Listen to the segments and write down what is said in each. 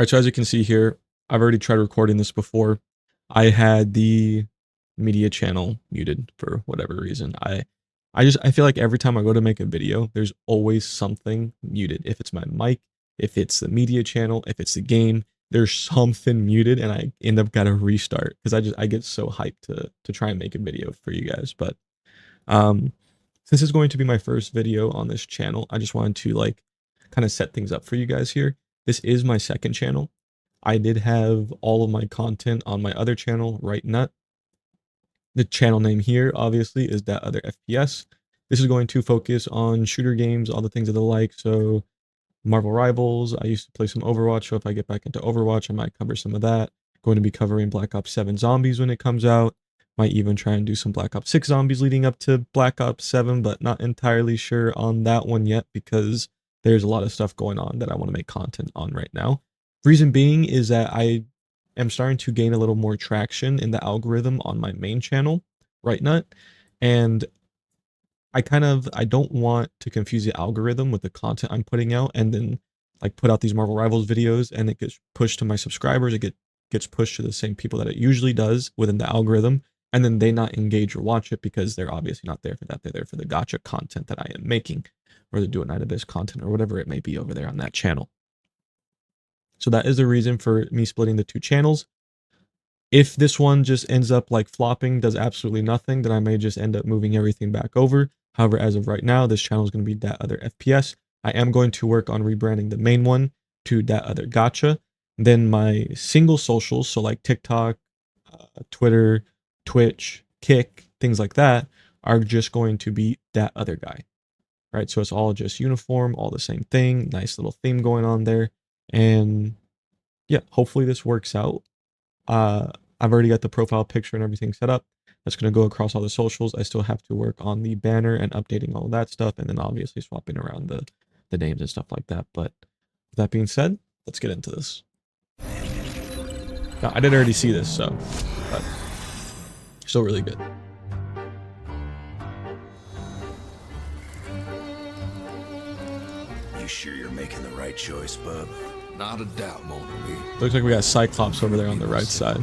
right, so as you can see here, I've already tried recording this before. I had the media channel muted for whatever reason. I feel like every time I go to make a video, there's always something muted. If it's my mic, if it's the media channel, if it's the game, there's something muted, and I end up gotta restart because I get so hyped to try and make a video for you guys. But since it's going to be my first video on this channel, I just wanted to like kind of set things up for you guys here. This is my second channel. I did have all of my content on my other channel, Right Nut. The channel name here, obviously, is That Other FPS. This is going to focus on shooter games, all the things of the like. So Marvel Rivals, I used to play some Overwatch, so if I get back into Overwatch, I might cover some of that. Going to be covering Black Ops 7 Zombies when it comes out. Might even try and do some Black Ops 6 Zombies leading up to Black Ops 7, but not entirely sure on that one yet because there's a lot of stuff going on that I want to make content on right now. Reason being is that I am starting to gain a little more traction in the algorithm on my main channel, Right Nut, and I don't want to confuse the algorithm with the content I'm putting out and then like put out these Marvel Rivals videos and it gets pushed to my subscribers. It gets pushed to the same people that it usually does within the algorithm, and then they not engage or watch it because they're obviously not there for that. They're there for the gotcha content that I am making, or the Do It Night Abyss content, or whatever it may be over there on that channel. So that is the reason for me splitting the two channels. If this one just ends up like flopping, does absolutely nothing, then I may just end up moving everything back over. However, as of right now, this channel is going to be That Other FPS. I am going to work on rebranding the main one to That Other Gotcha. Then my single socials, so like TikTok, Twitter, Twitch, Kick, things like that, are just going to be That Other Guy. Right? So it's all just uniform, all the same thing, nice little theme going on there. And yeah, hopefully this works out. I've already got the profile picture and everything set up. That's going to go across all the socials. I still have to work on the banner and updating all of that stuff, and then obviously swapping around the names and stuff like that. But with that being said, let's get into this. Now, I did already see this, so but still really good. You sure you're making the right choice, bub? Not a doubt, Mona Lee. Looks like we got Cyclops over there on the right side.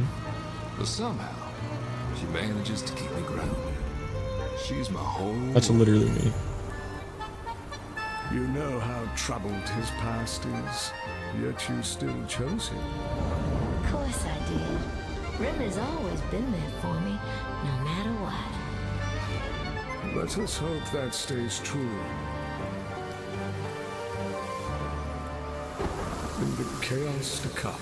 But somehow, she manages to keep me grounded. She's my whole That's literally me. You know how troubled his past is, yet you still chose him. Of course I did. River's always been there for me, no matter what. Let us hope that stays true. In the chaos to come.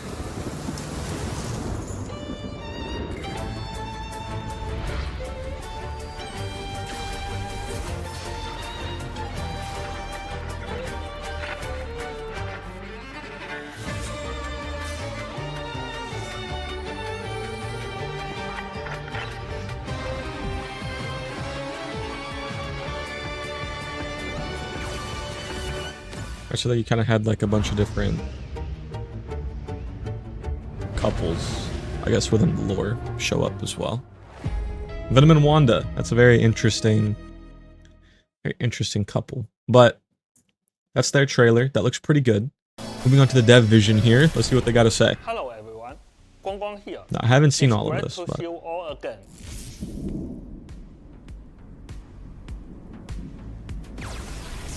So that you kind of had like a bunch of different couples, I guess, within the lore show up as well. Venom and Wanda, that's a very interesting couple. But that's their trailer. That looks pretty good. Moving on to the dev vision here. Let's see what they got to say. Hello everyone, Guang here. Now, I haven't seen It's all of great this, to but see you all again.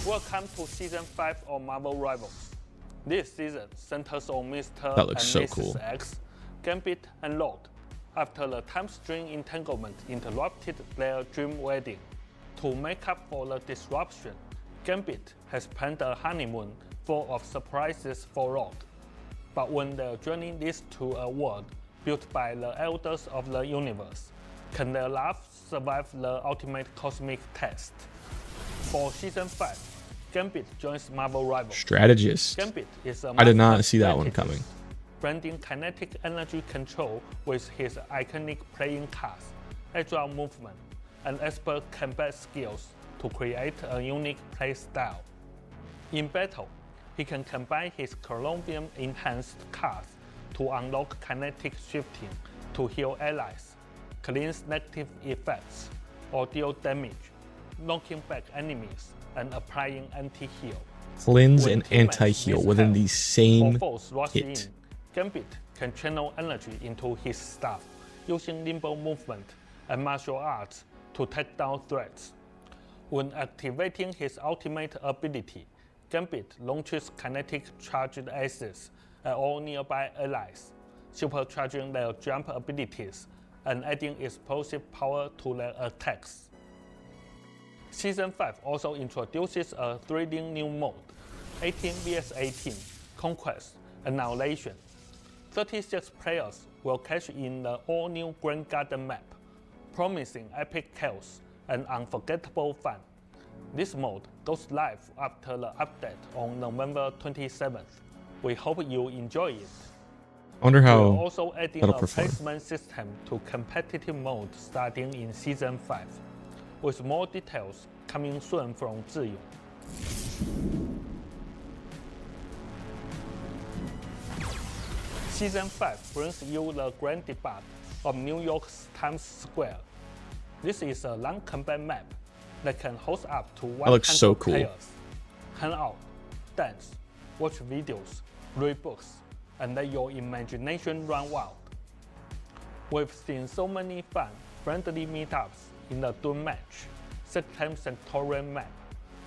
Welcome to Season 5 of Marvel Rivals. This season centers on Mr. That looks and so Mrs. cool. X, Gambit and Lord, after the time string entanglement interrupted their dream wedding. To make up for the disruption, Gambit has planned a honeymoon full of surprises for Lord. But when their journey leads to a world built by the elders of the universe, can their love survive the ultimate cosmic test? For Season 5, Gambit joins Marvel Rivals. Strategist. Gambit is a I did not master see that one strategist, coming. blending kinetic energy control with his iconic playing cards, agile movement, and expert combat skills to create a unique play style. In battle, he can combine his Colombian-enhanced cards to unlock kinetic shifting to heal allies, cleanse negative effects, or deal damage, knocking back enemies and applying anti-heal. Cleanse When and teammates anti-heal miss within health the or same foes rush hit. in, Gambit can channel energy into his staff, using nimble movement and martial arts to take down threats. When activating his ultimate ability, Gambit launches kinetic charged aces at all nearby allies, supercharging their jump abilities and adding explosive power to their attacks. Season 5 also introduces a thrilling new mode, 18 vs 18, Conquest, Annihilation. 36 players will catch in the all-new Grand Garden map, promising epic chaos and unforgettable fun. This mode goes live after the update on November 27th. We hope you enjoy it. I wonder We're how also adding that'll a perform. placement system to competitive mode starting in Season 5, with more details coming soon from Zhiyong. Season 5 brings you the grand debut of New York's Times Square. This is a long combat map that can host up to 100 looks so cool. players. Hang out, dance, watch videos, read books, and let your imagination run wild. We've seen so many fun, friendly meetups in the Doom match, 6-time Sectorial map,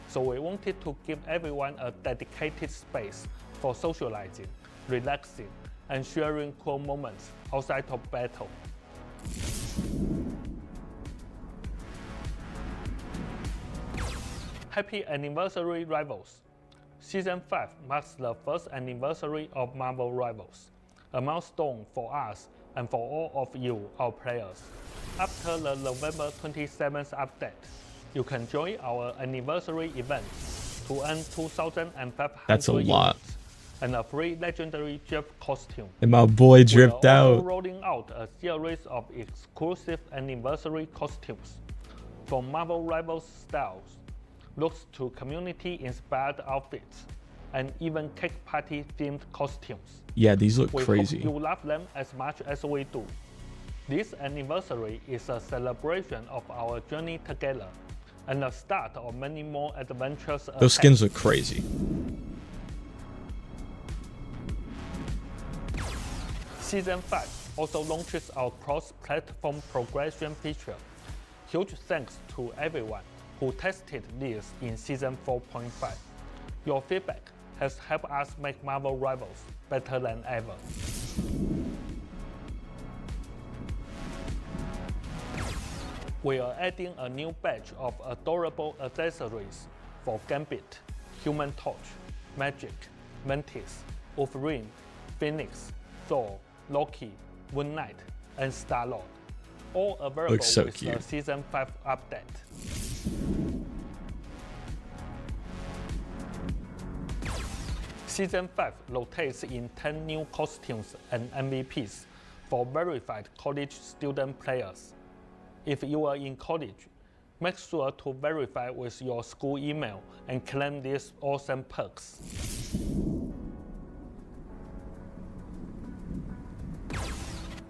so we wanted to give everyone a dedicated space for socializing, relaxing, and sharing cool moments outside of battle. Happy anniversary, Rivals! Season 5 marks the first anniversary of Marvel Rivals, a milestone for us and for all of you, our players. After the November 27th update, you can join our anniversary event to earn 2,500 That's a lot. units and a free legendary drip costume. And my boy We are dripped also out. rolling out a series of exclusive anniversary costumes, from Marvel Rivals styles, looks to community-inspired outfits, and even cake party-themed costumes. Yeah, these look We crazy. hope you love them as much as we do. This anniversary is a celebration of our journey together, and the start of many more adventures ahead. Those skins look crazy. Season 5 also launches our cross-platform progression feature. Huge thanks to everyone who tested this in Season 4.5. Your feedback has helped us make Marvel Rivals better than ever. We are adding a new batch of adorable accessories for Gambit, Human Torch, Magic, Mantis, Wolverine, Phoenix, Thor, Loki, Moon Knight, and Star-Lord, all available Looks so with cute. the Season 5 update. Season 5 rotates in 10 new costumes and MVPs for verified college student players. If you are in college, make sure to verify with your school email and claim these awesome perks.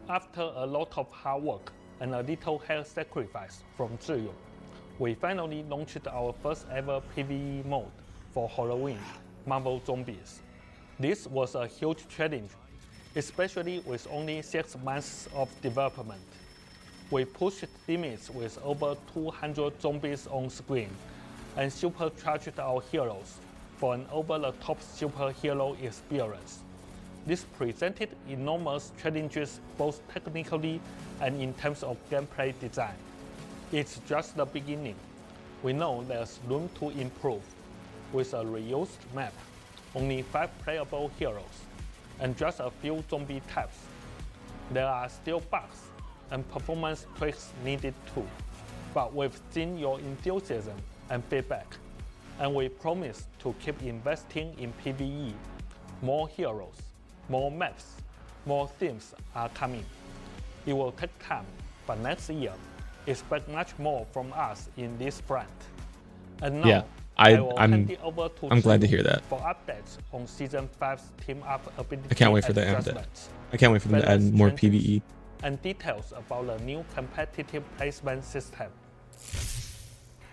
After a lot of hard work and a little health sacrifice from Zhiyong, we finally launched our first ever PvE mode for Halloween, Marvel Zombies. This was a huge challenge, especially with only 6 months of development. We pushed limits with over 200 zombies on screen and supercharged our heroes for an over-the-top superhero experience. This presented enormous challenges both technically and in terms of gameplay design. It's just the beginning. We know there's room to improve. With a reused map, only 5 playable heroes, and just a few zombie types, there are still bugs and performance tweaks needed too. But we've seen your enthusiasm and feedback, and we promise to keep investing in PvE. More heroes, more maps, more themes are coming. It will take time, but next year, expect much more from us in this front. And now, Yeah, will I'm hand it over to I'm glad to Zhiyong hear that. for updates on Season 5's team up ability I can't wait for the end. adjustments, I can't wait for them to add balance more changes, PvE. and details about the new competitive placement system.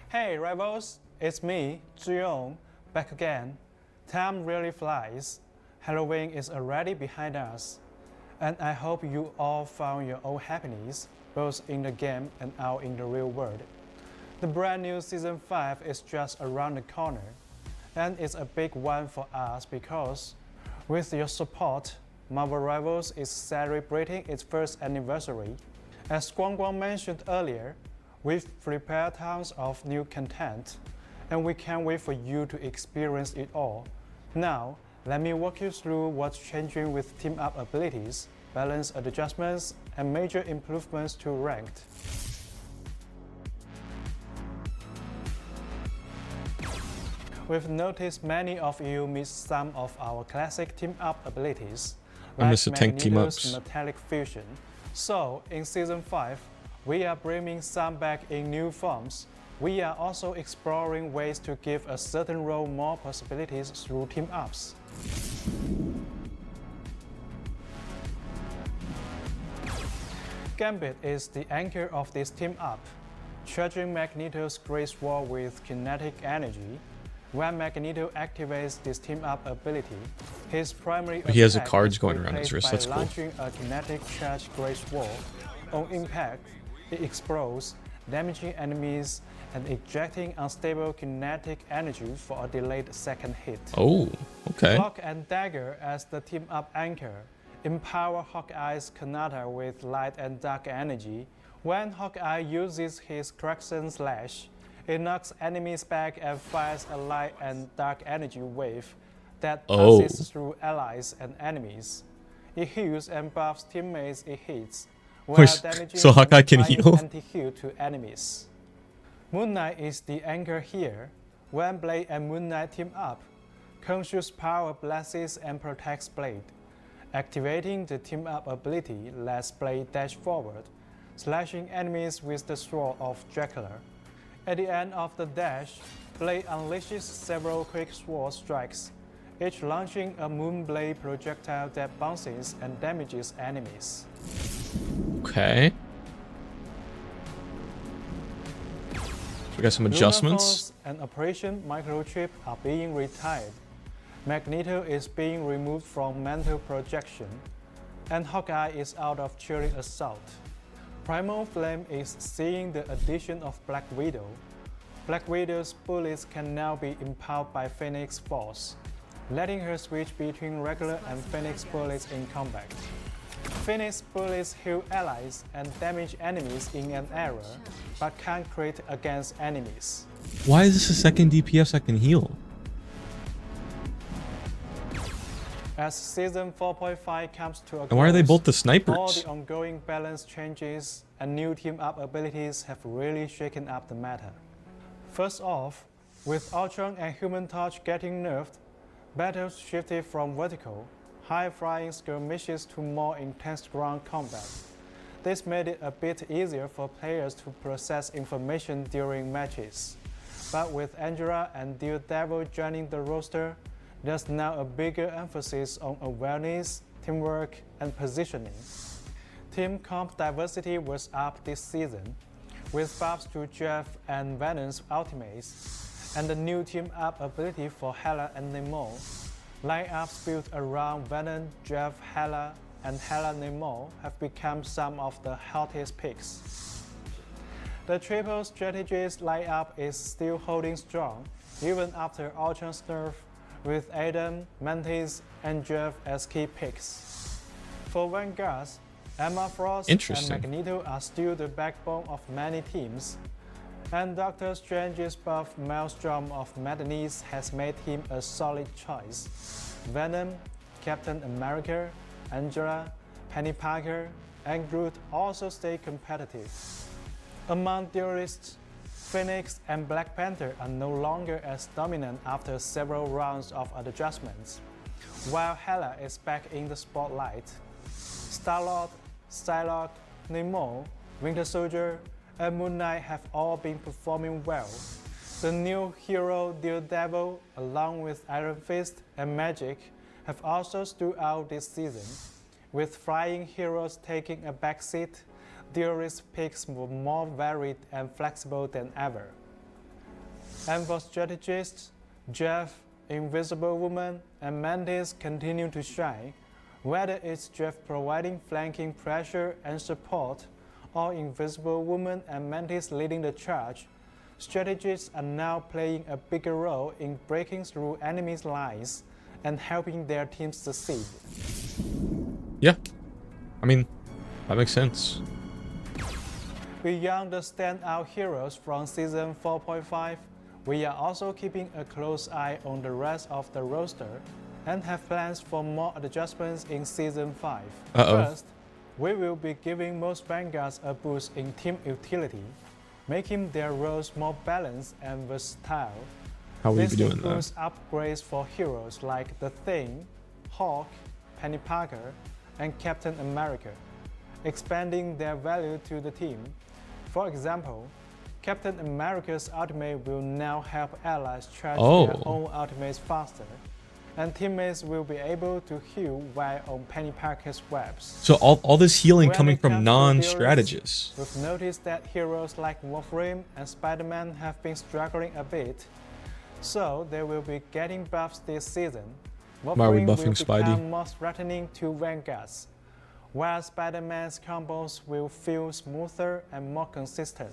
Hey Rivals, it's me, Zhiyong, back again. Time really flies. Halloween is already behind us, and I hope you all found your own happiness, both in the game and out in the real world. The brand new Season 5 is just around the corner, and it's a big one for us because, with your support, Marvel Rivals is celebrating its first anniversary. As Guang Guang mentioned earlier, we've prepared tons of new content, and we can't wait for you to experience it all. Now, let me walk you through what's changing with team-up abilities, balance adjustments, and major improvements to Ranked. We've noticed many of you miss some of our classic team-up abilities, I miss the tank Magneto's team-ups. metallic fusion. So, in Season 5, we are bringing some back in new forms. We are also exploring ways to give a certain role more possibilities through team-ups. Gambit is the anchor of this team-up, charging Magneto's Great Sword with kinetic energy. When Magneto activates this team-up ability, his primary He has the attack cards is going around his replaced wrist, that's by cool. launching a kinetic charge Great Sword. On impact, it explodes, damaging enemies and ejecting unstable kinetic energy for a delayed second hit. Oh, okay. Cloak and Dagger as the team-up anchor empower Hawkeye's Kanata with light and dark energy. When Hawkeye uses his Crescent Slash, it knocks enemies back and fires a light and dark energy wave that passes through allies and enemies. It heals and buffs teammates it hits, while Wait, damaging so Hawkeye and can applying heal? anti-heal to enemies. Moon Knight is the anchor here. When Blade and Moon Knight team up, Khonshu's power blesses and protects Blade. Activating the team-up ability lets Blade dash forward, slashing enemies with the sword of Dracula. At the end of the dash, Blade unleashes several quick sword strikes, each launching a Moonblade projectile that bounces and damages enemies. Okay. We got some adjustments. Lunar Force and Operation Microchip are being retired. Magneto is being removed from mental projection, and Hawkeye is out of Chilling Assault. Primal Flame is seeing the addition of Black Widow. Black Widow's bullets can now be empowered by Phoenix Force, letting her switch between regular and Phoenix bullets in combat. Phoenix bullets heal allies and damage enemies in an area, but can't crit against enemies. Why is this a second DPS I can heal? As Season 4.5 comes to a close, And why are they both the all snipers? the ongoing balance changes and new team-up abilities have really shaken up the meta. First off, with Ultron and Human Torch getting nerfed, battles shifted from vertical, high-flying skirmishes to more intense ground combat. This made it a bit easier for players to process information during matches. But with Angela and Daredevil joining the roster, there's now a bigger emphasis on awareness, teamwork, and positioning. Team comp diversity was up this season, with buffs to Jeff and Venom's ultimates, and the new team-up ability for Hela and Namor. Lineups built around Venom, Jeff, Hela, and Hela Namor have become some of the hottest picks. The triple strategist lineup is still holding strong, even after Ultron's nerf, with Adam, Mantis, and Jeff as key picks. For Vanguard, Emma Frost and Magneto are still the backbone of many teams, and Doctor Strange's buff Maelstrom of Madness has made him a solid choice. Venom, Captain America, Angela, Penny Parker, and Groot also stay competitive. Among duelists, Phoenix and Black Panther are no longer as dominant after several rounds of adjustments, while Hela is back in the spotlight. Star-Lord, Psylocke, Namor, Winter Soldier, and Moon Knight have all been performing well. The new hero Daredevil, along with Iron Fist and Magic, have also stood out this season. With flying heroes taking a backseat, duelist picks were more varied and flexible than ever. And for strategists, Jeff, Invisible Woman and Mantis continue to shine, whether it's Jeff providing flanking pressure and support, or Invisible Woman and Mantis leading the charge. Strategists are now playing a bigger role in breaking through enemies' lines and helping their teams succeed. Yeah, I mean, that makes sense. Beyond the standout heroes from Season 4.5, we are also keeping a close eye on the rest of the roster and have plans for more adjustments in Season 5. First, we will be giving most vanguards a boost in team utility, making their roles more balanced and versatile. How will you be doing that? This includes upgrades for heroes like The Thing, Hawk, Penny Parker, and Captain America, expanding their value to the team. For example, Captain America's ultimate will now help allies charge their own ultimates faster, and teammates will be able to heal while on Penny Parker's webs. So all this healing coming from non-strategists. We've noticed that heroes like Wolverine and Spider-Man have been struggling a bit, so they will be getting buffs this season. Why are we Wolverine buffing will become Spidey? more threatening to vanguards, while Spider-Man's combos will feel smoother and more consistent.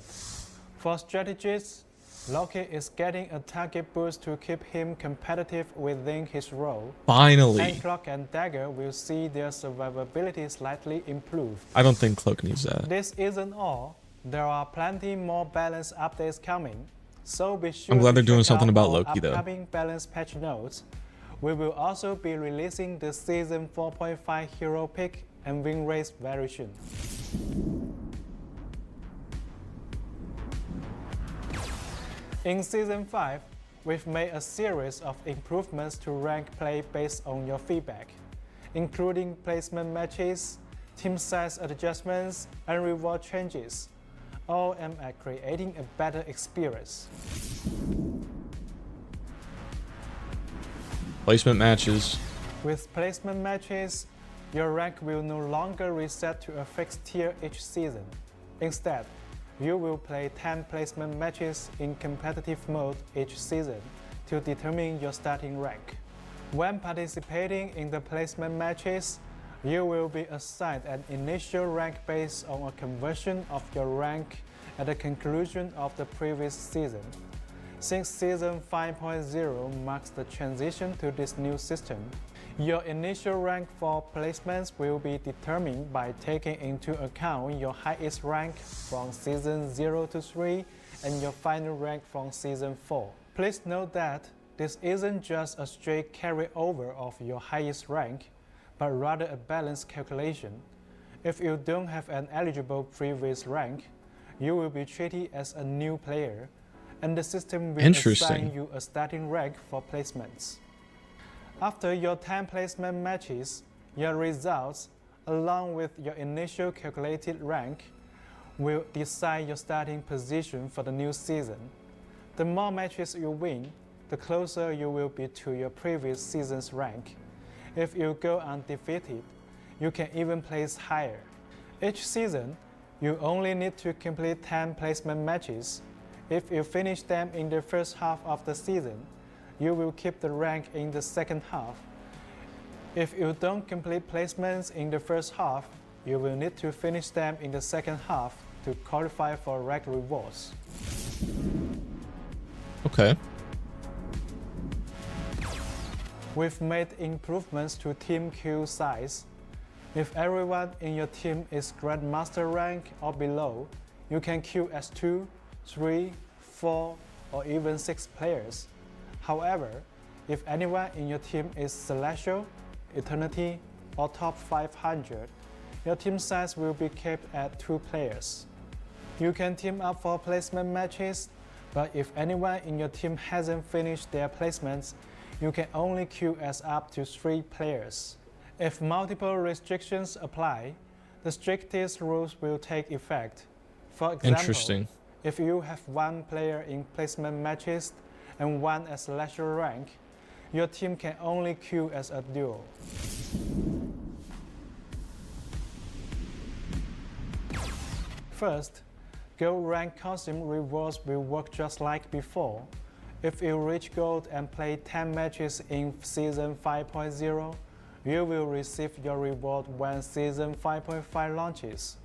For strategists, Loki is getting a target boost to keep him competitive within his role. Finally. And Cloak and Dagger will see their survivability slightly improve. I don't think Cloak needs that. This isn't all. There are plenty more balance updates coming, so be sure I'm glad to they're doing check something out about our Loki, though. upcoming balance patch notes. We will also be releasing the Season 4.5 hero pick and win rates very soon. In Season 5, we've made a series of improvements to rank play based on your feedback, including placement matches, team size adjustments, and reward changes, all aimed at creating a better experience. Placement matches. With placement matches, your rank will no longer reset to a fixed tier each season. Instead, you will play 10 placement matches in competitive mode each season to determine your starting rank. When participating in the placement matches, you will be assigned an initial rank based on a conversion of your rank at the conclusion of the previous season. Since Season 5.0 marks the transition to this new system, your initial rank for placements will be determined by taking into account your highest rank from Season 0 to 3 and your final rank from Season 4. Please note that this isn't just a straight carryover of your highest rank, but rather a balanced calculation. If you don't have an eligible previous rank, you will be treated as a new player, and the system will assign you a starting rank for placements. After your 10 placement matches, your results, along with your initial calculated rank, will decide your starting position for the new season. The more matches you win, the closer you will be to your previous season's rank. If you go undefeated, you can even place higher. Each season, you only need to complete 10 placement matches. If you finish them in the first half of the season, you will keep the rank in the second half. If you don't complete placements in the first half, you will need to finish them in the second half to qualify for rank rewards. Okay. We've made improvements to team queue size. If everyone in your team is Grandmaster rank or below, you can queue as 2, 3, 4, or even 6 players. However, if anyone in your team is Celestial, Eternity, or top 500, your team size will be kept at 2 players. You can team up for placement matches, but if anyone in your team hasn't finished their placements, you can only queue as up to 3 players. If multiple restrictions apply, the strictest rules will take effect. For example, if you have 1 player in placement matches and 1 as Celestial rank, your team can only queue as a duo. First, Gold rank costume rewards will work just like before. If you reach gold and play 10 matches in Season 5.0, you will receive your reward when Season 5.5 launches.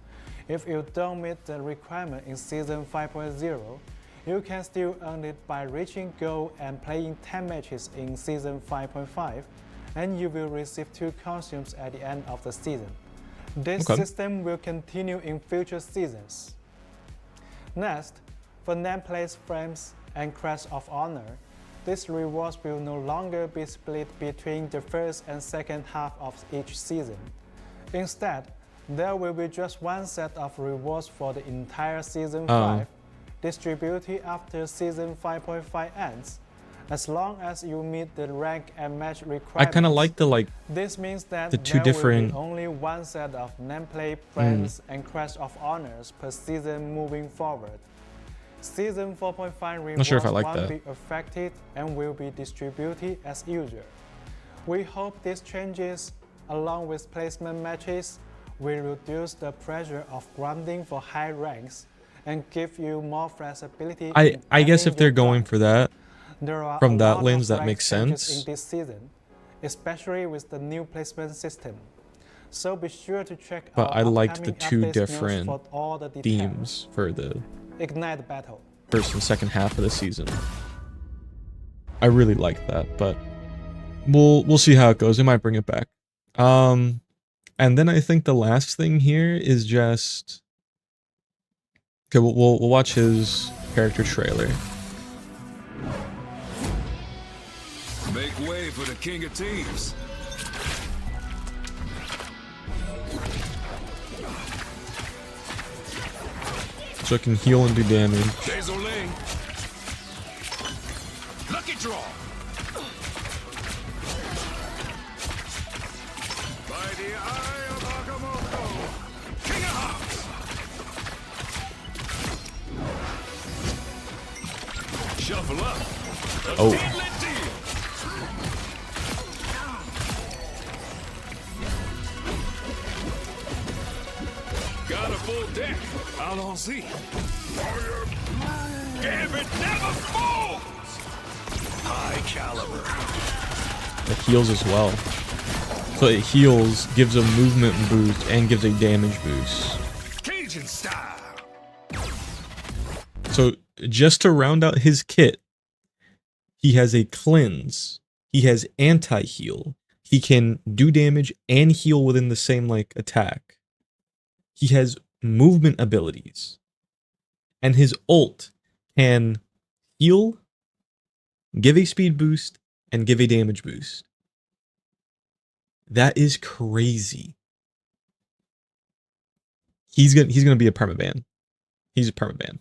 If you don't meet the requirement in Season 5.0, you can still earn it by reaching gold and playing 10 matches in Season 5.5, and you will receive 2 costumes at the end of the season. This system will continue in future seasons. Next, for nameplates, frames, and Crest of Honor, these rewards will no longer be split between the first and second half of each season. Instead, there will be just one set of rewards for the entire Season 5, distributed after Season 5.5 ends, as long as you meet the rank and match requirements. I kind of like the This means that the two there different will be only one set of nameplate, friends, and Crest of Honors per season moving forward. Season 4.5 rewards sure if I like won't that. be affected and will be distributed as usual. We hope these changes, along with placement matches, will reduce the pressure of grinding for high ranks and give you more flexibility. I guess if they're going for that, there are from a that lot lens, of that rank makes changes sense. in this season, especially with the new placement system. So be sure to check But our I liked the upcoming 2 updates news different for all the details. themes for the Ignite battle. first and second half of the season. I really like that, but we'll see how it goes. We might bring it back. And then I think the last thing here is just okay. We'll watch his character trailer. Make way for the king of teams. So it can heal and do damage. Désolé. Lucky draw. By the eye of Agamotto, King of Hearts. Shuffle up. A Oh. deadly deal. Got a full deck. Allons-y. Gambit never falls. High caliber. It heals as well. So it heals, gives a movement boost, and gives a damage boost. Cajun style. So just to round out his kit, he has a cleanse. He has anti-heal. He can do damage and heal within the same like attack. He has movement abilities. And his ult can heal, give a speed boost, and give a damage boost. That is crazy. He's gonna be a permaban. He's a permaban.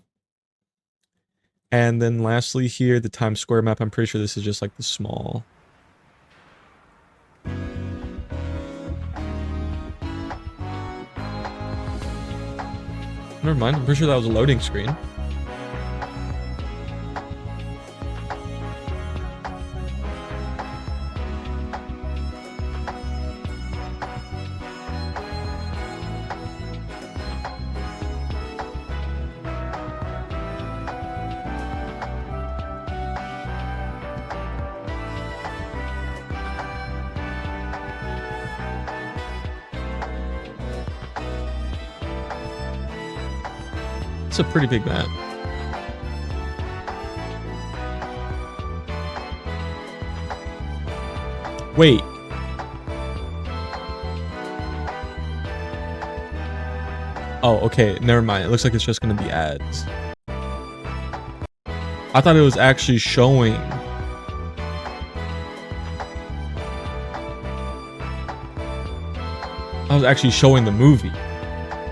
And then lastly here, the Times Square map. I'm pretty sure this is just like the small. Never mind, I'm pretty sure that was a loading screen. It's a pretty big map. Wait. Oh, okay. Never mind. It looks like it's just going to be ads. I thought it was actually showing. I was actually showing the movie.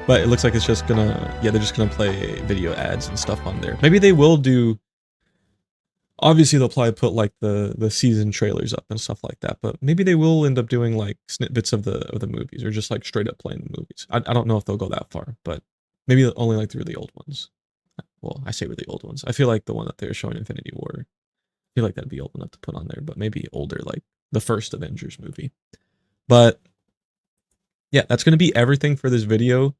But it looks like it's just gonna, yeah, they're just gonna play video ads and stuff on there. Maybe they will do, obviously they'll probably put like the season trailers up and stuff like that, but maybe they will end up doing like snippets of the movies or just like straight up playing the movies. I don't know if they'll go that far, but maybe only like the really old ones. Well, I say really old ones. I feel like the one that they're showing Infinity War, I feel like that'd be old enough to put on there, but maybe older, like the first Avengers movie. But yeah, that's gonna be everything for this video.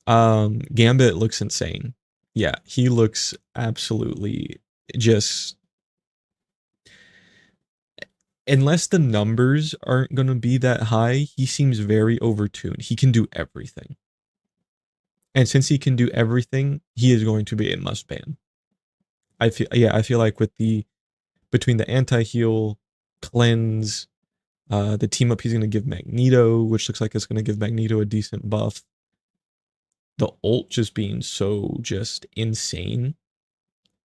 Gambit looks insane. Yeah, he looks absolutely just, unless the numbers aren't going to be that high, he seems very overtuned. He can do everything. And since he can do everything, he is going to be a must ban. I feel like with the, between the anti-heal, cleanse, the team up he's going to give Magneto, which looks like it's going to give Magneto a decent buff. The ult just being so just insane,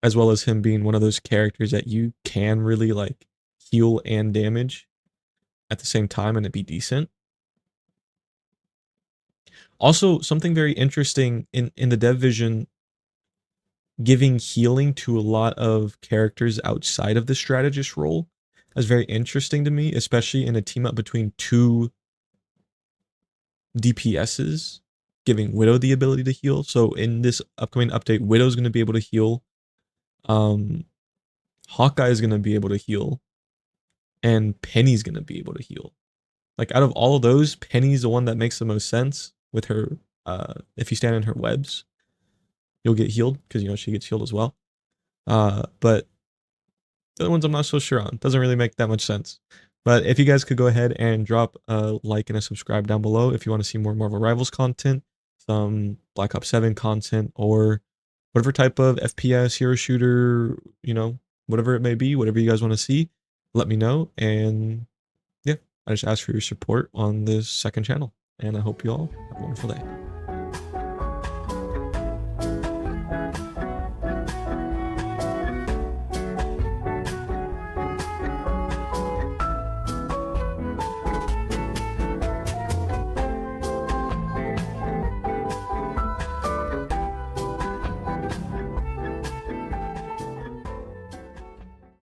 as well as him being one of those characters that you can really like heal and damage at the same time and it be decent. Also, something very interesting in the dev vision, giving healing to a lot of characters outside of the strategist role is very interesting to me, especially in a team up between two DPSs, giving Widow the ability to heal. So in this upcoming update, Widow's going to be able to heal. Hawkeye is going to be able to heal. And Penny's going to be able to heal. Like, out of all of those, Penny's the one that makes the most sense with her, if you stand in her webs, you'll get healed, because, you know, she gets healed as well. But the other ones I'm not so sure on. Doesn't really make that much sense. But if you guys could go ahead and drop a like and a subscribe down below if you want to see more Marvel Rivals content, some Black Ops 7 content, or whatever type of FPS, hero shooter, you know, whatever it may be, whatever you guys want to see, let me know. And yeah, I just ask for your support on this second channel. And I hope you all have a wonderful day.